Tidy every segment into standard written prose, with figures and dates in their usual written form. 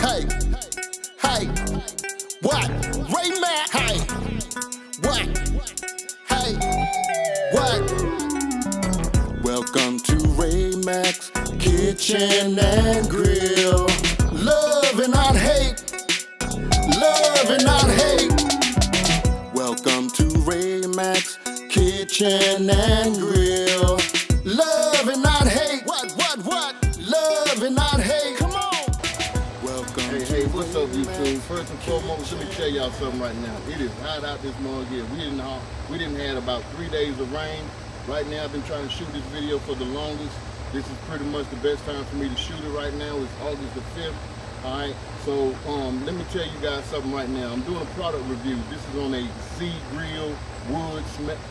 Hey, hey, what? Ray Mac, hey, what? Hey, what? Welcome to Ray Mac's Kitchen and Grill. Love and not hate. Love and not hate. Welcome to Ray Mac's Kitchen and Grill. Love and not hate. What? Love and not hate. Come on. Welcome. Hey, what's up, YouTube? First and foremost, let me tell y'all something right now. It is hot out this morning here. We didn't have about 3 days of rain. Right now, I've been trying to shoot this video for the longest. This is pretty much the best time for me to shoot it right now. It's August the 5th. All right, so let me tell you guys something right now. I'm doing a product review. This is on a Z-Grill wood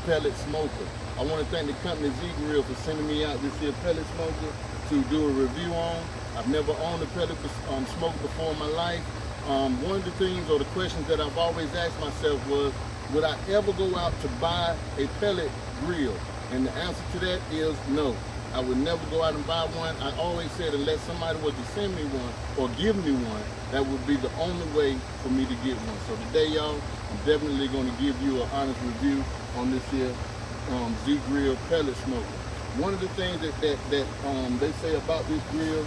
pellet smoker. I want to thank the company Z-Grill for sending me out this here pellet smoker to do a review on. I've never owned a pellet smoker before in my life. One of the things or the questions that I've always asked myself was, would I ever go out to buy a pellet grill? And the answer to that is no. I would never go out and buy one. I always said unless somebody was to send me one or give me one, that would be the only way for me to get one. So today, y'all, I'm definitely going to give you an honest review on this here Z-Grill pellet smoker. One of the things that they say about this grill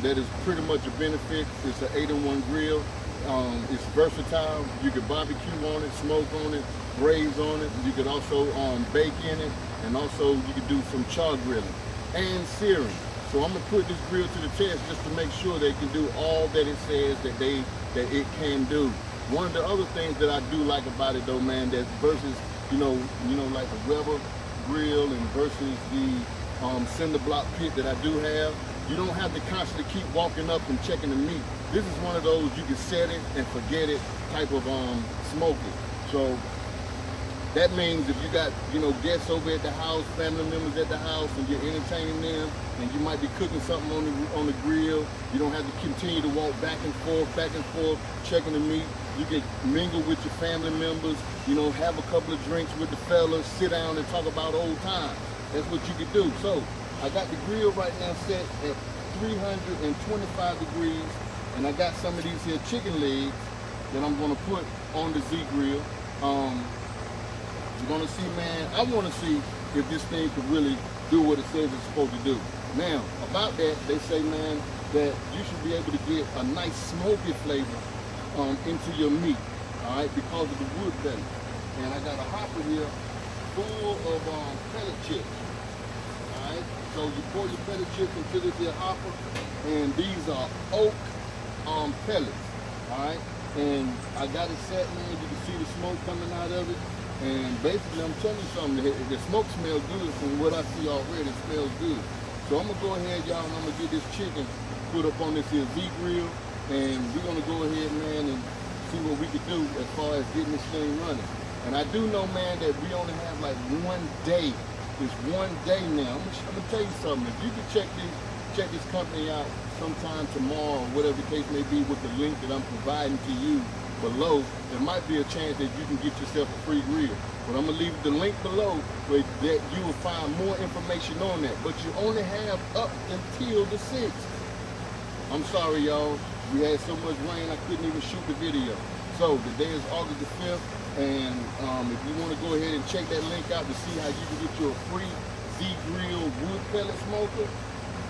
that is pretty much a benefit, it's an 8-in-1 grill. It's versatile. You can barbecue on it, smoke on it, braise on it. You could also bake in it, and also you could do some char grilling and searing. So I'm gonna put this grill to the test just to make sure they can do all that it says that it can do. One of the other things that I do like about it though, man, that versus you know like the Weber grill and versus the cinder block pit that I do have, you don't have to constantly keep walking up and checking the meat. This is one of those you can set it and forget it type of smoker. So that means if you got guests over at the house, family members at the house, and you're entertaining them, and you might be cooking something on the grill, you don't have to continue to walk back and forth, checking the meat. You can mingle with your family members, have a couple of drinks with the fellas, sit down and talk about old times. That's what you can do. So I got the grill right now set at 325 degrees, and I got some of these here chicken legs that I'm gonna put on the Z-Grill. You're gonna see, man, I wanna see if this thing could really do what it says it's supposed to do. Now, about that, they say, man, that you should be able to get a nice smoky flavor into your meat, all right, because of the wood pellet. And I got a hopper here full of pellet chips, all right? So you pour your pellet chips into this here hopper, and these are oak pellets, all right? And I got it set, man. You can see the smoke coming out of it. And basically, I'm telling you something, the smoke smells good from what I see already. It smells good. So I'm gonna go ahead, y'all, and I'm gonna get this chicken put up on this here Z-Grill, and we're gonna go ahead, man, and see what we can do as far as getting this thing running. And I do know, man, that we only have like 1 day. It's 1 day now. I'm gonna tell you something. If you can check this company out sometime tomorrow, or whatever the case may be, with the link that I'm providing to you below, there might be a chance that you can get yourself a free grill. But I'm gonna leave the link below where that you will find more information on that. But you only have up until the 6th. I'm sorry, y'all. We had so much rain I couldn't even shoot the video. So today is August the 5th, and if you want to go ahead and check that link out to see how you can get your free Z-Grill wood pellet smoker,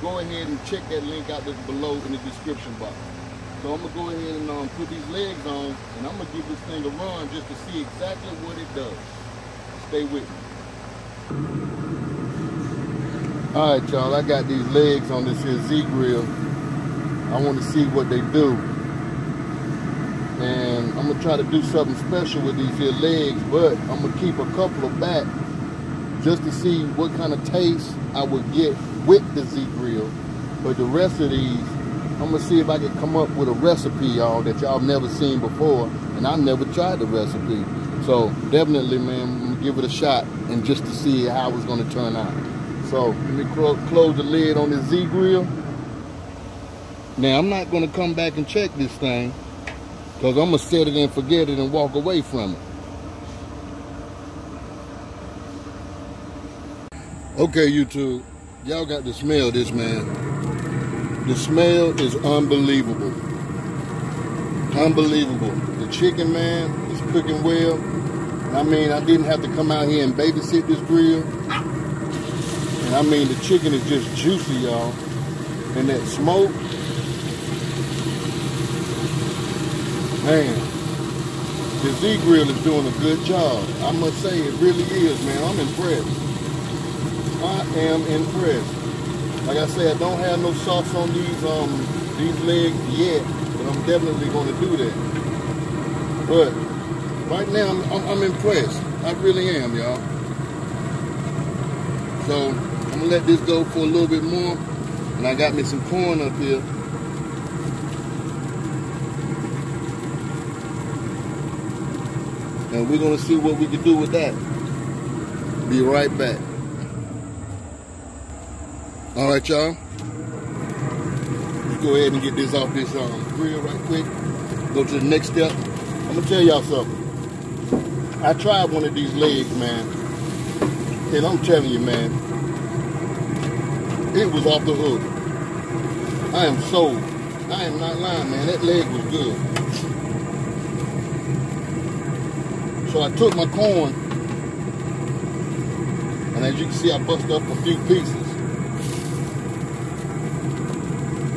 go ahead and check that link out that's below in the description box. So I'm gonna go ahead and put these legs on, and I'm gonna give this thing a run just to see exactly what it does. Stay with me. All right, y'all, I got these legs on this here Z-Grill. I want to see what they do. And I'm gonna try to do something special with these here legs, but I'm gonna keep a couple of back just to see what kind of taste I would get with the Z-Grill. But the rest of these, I'm gonna see if I can come up with a recipe, y'all, that y'all never seen before, and I never tried the recipe. So definitely, man, I'm gonna give it a shot and just to see how it's gonna turn out. So let me close the lid on this Z-Grill. Now I'm not gonna come back and check this thing, because I'm gonna set it and forget it and walk away from it. Okay, YouTube, y'all got to smell this, man. The smell is unbelievable. Unbelievable. The chicken, man, is cooking well. I mean, I didn't have to come out here and babysit this grill. And I mean, the chicken is just juicy, y'all. And that smoke, man, the Z Grill is doing a good job. I must say, it really is, man. I'm impressed. I am impressed. Like I said, I don't have no sauce on these legs yet, but I'm definitely going to do that. But right now, I'm impressed. I really am, y'all. So I'm gonna let this go for a little bit more, and I got me some corn up here. And we're gonna see what we can do with that. Be right back. All right, y'all. Let's go ahead and get this off this grill right quick. Go to the next step. I'm gonna tell y'all something. I tried one of these legs, man, and I'm telling you, man, it was off the hook. I am sold. I am not lying, man. That leg was good. So I took my corn, and as you can see, I busted up a few pieces.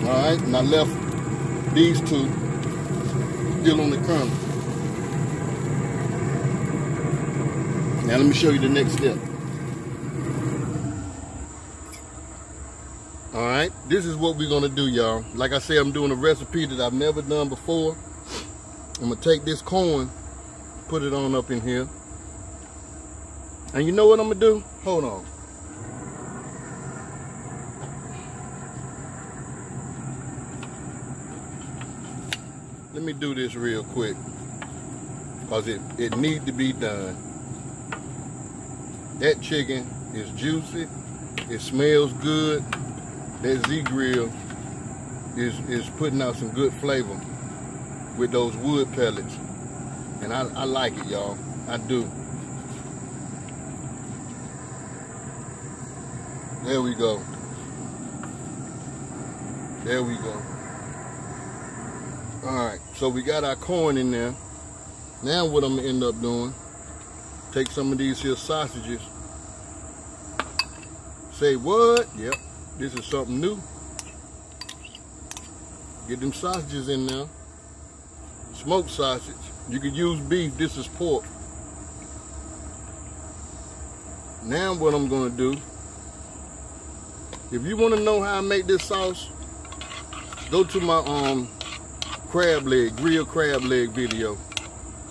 All right, and I left these two still on the kernel. Now let me show you the next step. All right, this is what we're gonna do, y'all. Like I said, I'm doing a recipe that I've never done before. I'm gonna take this corn, put it on up in here. And you know what I'm gonna do? Hold on. Let me do this real quick, because it needs to be done. That chicken is juicy. It smells good. That Z Grill is putting out some good flavor with those wood pellets. And I like it, y'all. I do. There we go. There we go. All right, so we got our corn in there. Now what I'm gonna end up doing, take some of these here sausages. Say what? Yep, this is something new. Get them sausages in there. Smoked sausage. You could use beef, this is pork. Now what I'm gonna do, if you wanna know how I make this sauce, go to my grilled crab leg video.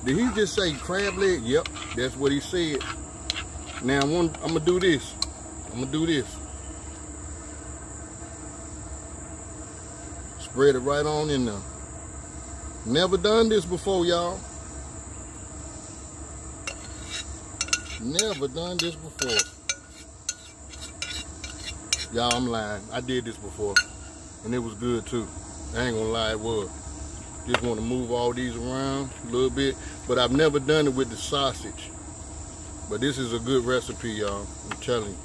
Did he just say crab leg? Yep, that's what he said. Now I'm gonna do this. I'm gonna do this. Spread it right on in there. Never done this before, y'all. Never done this before. Y'all, I'm lying. I did this before, and it was good too. I ain't gonna lie, it was. Just want to move all these around a little bit, but I've never done it with the sausage. But this is a good recipe, y'all. I'm telling you,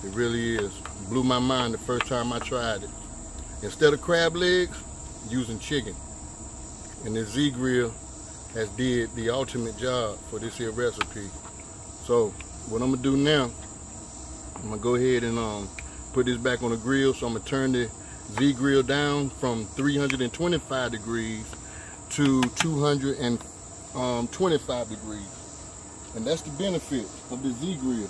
it really is. It blew my mind the first time I tried it. Instead of crab legs, using chicken. And the Z Grill has did the ultimate job for this here recipe. So what I'm gonna do now, I'm gonna go ahead and put this back on the grill. So I'm gonna turn the Z Grill down from 325 degrees to 225 degrees. And that's the benefit of the Z Grill.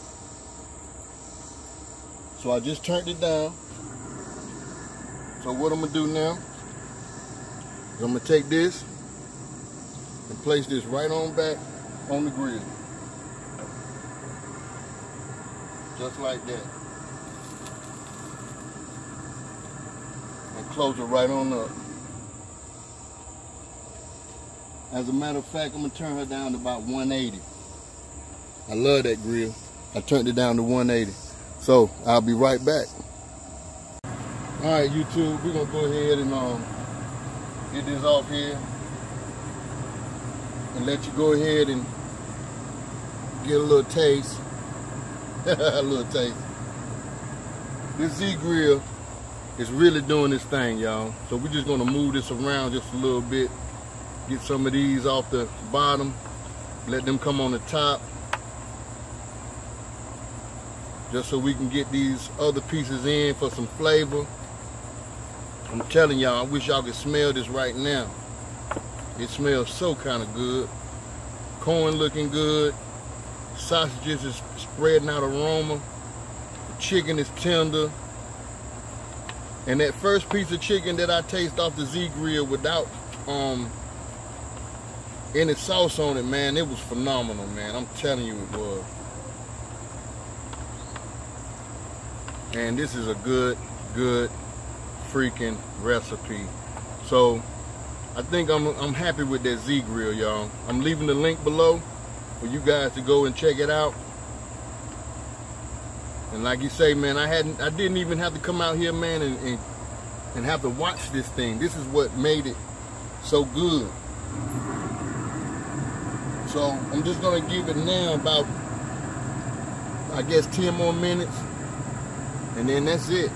So I just turned it down. So what I'm gonna do now is I'm gonna take this and place this right on back on the grill. Just like that. And close it right on up. As a matter of fact, I'm gonna turn her down to about 180. I love that grill. I turned it down to 180. So I'll be right back. All right, YouTube, we're gonna go ahead and get this off here and let you go ahead and get a little taste. A little taste. This Z Grill is really doing this thing, y'all. So we're just gonna move this around just a little bit Get some of these off the bottom. Let them come on the top. Just so we can get these other pieces in for some flavor. I'm telling y'all, I wish y'all could smell this right now. It smells so kind of good. Corn looking good. Sausages is spreading out aroma. The chicken is tender. And that first piece of chicken that I taste off the Z grill without any sauce on it, man, it was phenomenal, man. I'm telling you it was. And this is a good freaking recipe. So I think I'm happy with that Z grill, y'all. I'm leaving the link below for you guys to go and check it out. And like you say, man, I didn't even have to come out here, man, and have to watch this thing. This is what made it so good. So I'm just gonna give it now about, I guess, 10 more minutes, and then that's it.